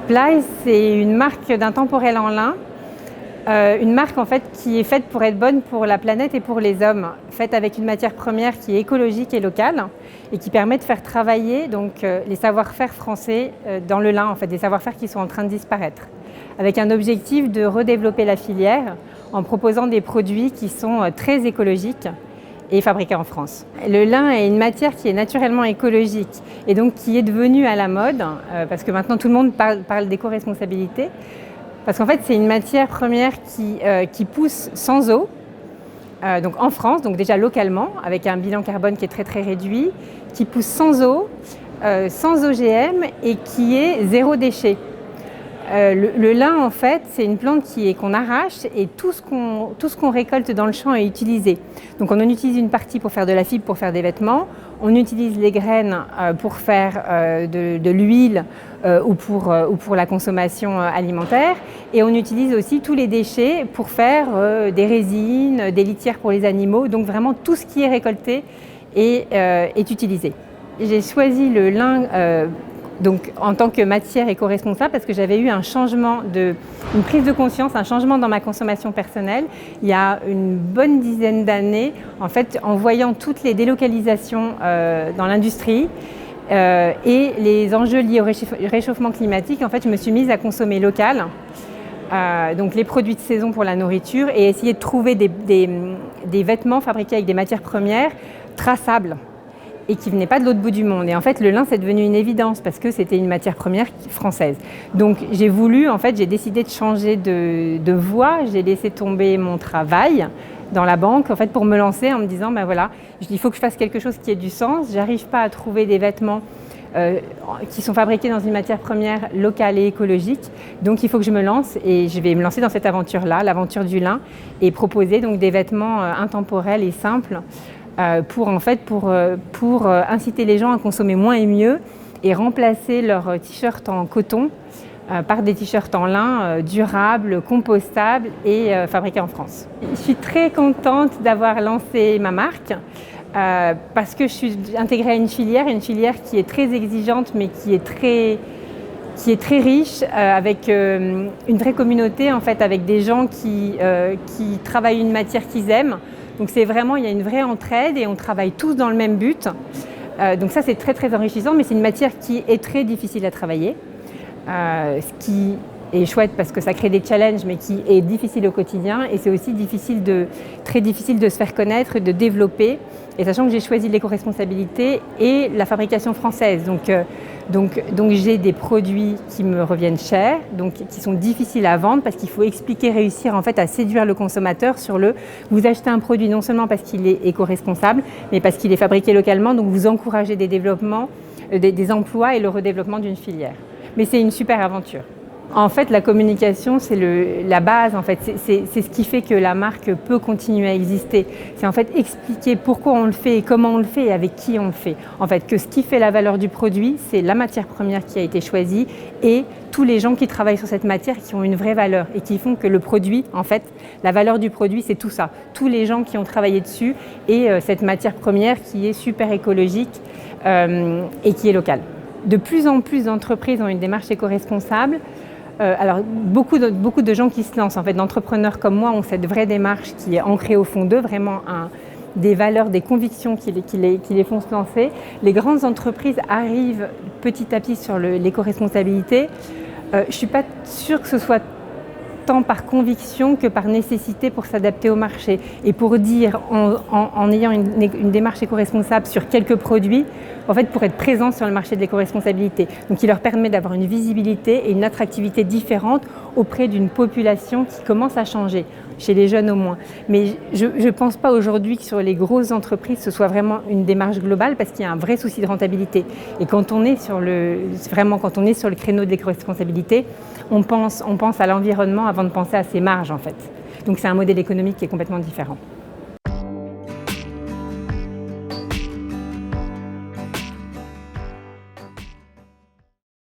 Ply, c'est une marque d'intemporel en lin, une marque en fait qui est faite pour être bonne pour la planète et pour les hommes, faite avec une matière première qui est écologique et locale et qui permet de faire travailler les savoir-faire français dans le lin, en fait, des savoir-faire qui sont en train de disparaître, avec un objectif de redévelopper la filière en proposant des produits qui sont très écologiques et fabriqués en France. Le lin est une matière qui est naturellement écologique et donc qui est devenue à la mode, parce que maintenant tout le monde parle d'éco-responsabilité, parce qu'en fait c'est une matière première qui pousse sans eau, donc en France, donc déjà localement, avec un bilan carbone qui est très très réduit, qui pousse sans eau, sans OGM et qui est zéro déchet. Le lin, en fait, c'est une plante qu'on arrache et tout ce qu'on récolte dans le champ est utilisé. Donc on en utilise une partie pour faire de la fibre, pour faire des vêtements. On utilise les graines pour faire de l'huile ou pour la consommation alimentaire. Et on utilise aussi tous les déchets pour faire des résines, des litières pour les animaux. Donc vraiment tout ce qui est récolté est utilisé. J'ai choisi le lin donc en tant que matière éco-responsable parce que j'avais eu une prise de conscience, un changement dans ma consommation personnelle il y a une bonne dizaine d'années, en fait, en voyant toutes les délocalisations dans l'industrie et les enjeux liés au réchauffement climatique. En fait, je me suis mise à consommer local, donc les produits de saison pour la nourriture, et essayer de trouver des vêtements fabriqués avec des matières premières traçables et qui ne venait pas de l'autre bout du monde. Et en fait, le lin, c'est devenu une évidence parce que c'était une matière première française. Donc, j'ai décidé de changer de voie. J'ai laissé tomber mon travail dans la banque, en fait, pour me lancer en me disant, ben voilà, il faut que je fasse quelque chose qui ait du sens. J'arrive pas à trouver des vêtements qui sont fabriqués dans une matière première locale et écologique. Donc, il faut que je me lance et je vais me lancer dans cette aventure-là, l'aventure du lin, et proposer donc des vêtements intemporels et simples pour inciter les gens à consommer moins et mieux et remplacer leurs t-shirts en coton par des t-shirts en lin durables, compostables et fabriqués en France. Je suis très contente d'avoir lancé ma marque parce que je suis intégrée à une filière qui est très exigeante mais qui est très riche, avec une vraie communauté, en fait, avec des gens qui travaillent une matière qu'ils aiment. Donc c'est vraiment, il y a une vraie entraide et on travaille tous dans le même but. Donc ça, c'est très très enrichissant, mais c'est une matière qui est très difficile à travailler, ce qui est chouette parce que ça crée des challenges, mais qui est difficile au quotidien. Et c'est aussi très difficile de se faire connaître, de développer. Et sachant que j'ai choisi l'éco-responsabilité et la fabrication française. Donc j'ai des produits qui me reviennent chers, donc qui sont difficiles à vendre parce qu'il faut réussir en fait à séduire le consommateur vous achetez un produit non seulement parce qu'il est éco-responsable, mais parce qu'il est fabriqué localement, donc vous encouragez des développements, des emplois et le redéveloppement d'une filière. Mais c'est une super aventure. En fait, la communication, c'est la base. En fait, c'est ce qui fait que la marque peut continuer à exister. C'est en fait expliquer pourquoi on le fait et comment on le fait et avec qui on le fait. En fait, que ce qui fait la valeur du produit, c'est la matière première qui a été choisie et tous les gens qui travaillent sur cette matière qui ont une vraie valeur et qui font que le produit, en fait, la valeur du produit, c'est tout ça. Tous les gens qui ont travaillé dessus et cette matière première qui est super écologique et qui est locale. De plus en plus d'entreprises ont une démarche éco-responsable. Alors beaucoup de gens qui se lancent, en fait, d'entrepreneurs comme moi, ont cette vraie démarche qui est ancrée au fond d'eux, vraiment des valeurs, des convictions qui les font se lancer. Les grandes entreprises arrivent petit à petit sur l'éco-responsabilité. Je ne suis pas sûre que ce soit tant par conviction que par nécessité pour s'adapter au marché. Et pour dire, en ayant une démarche éco-responsable sur quelques produits, en fait, pour être présent sur le marché de l'éco-responsabilité. Donc, il leur permet d'avoir une visibilité et une attractivité différente auprès d'une population qui commence à changer, chez les jeunes au moins. Mais je ne pense pas aujourd'hui que sur les grosses entreprises, ce soit vraiment une démarche globale parce qu'il y a un vrai souci de rentabilité. Et quand on est sur le créneau de l'éco-responsabilité, on pense à l'environnement avant de penser à ses marges, en fait. Donc, c'est un modèle économique qui est complètement différent.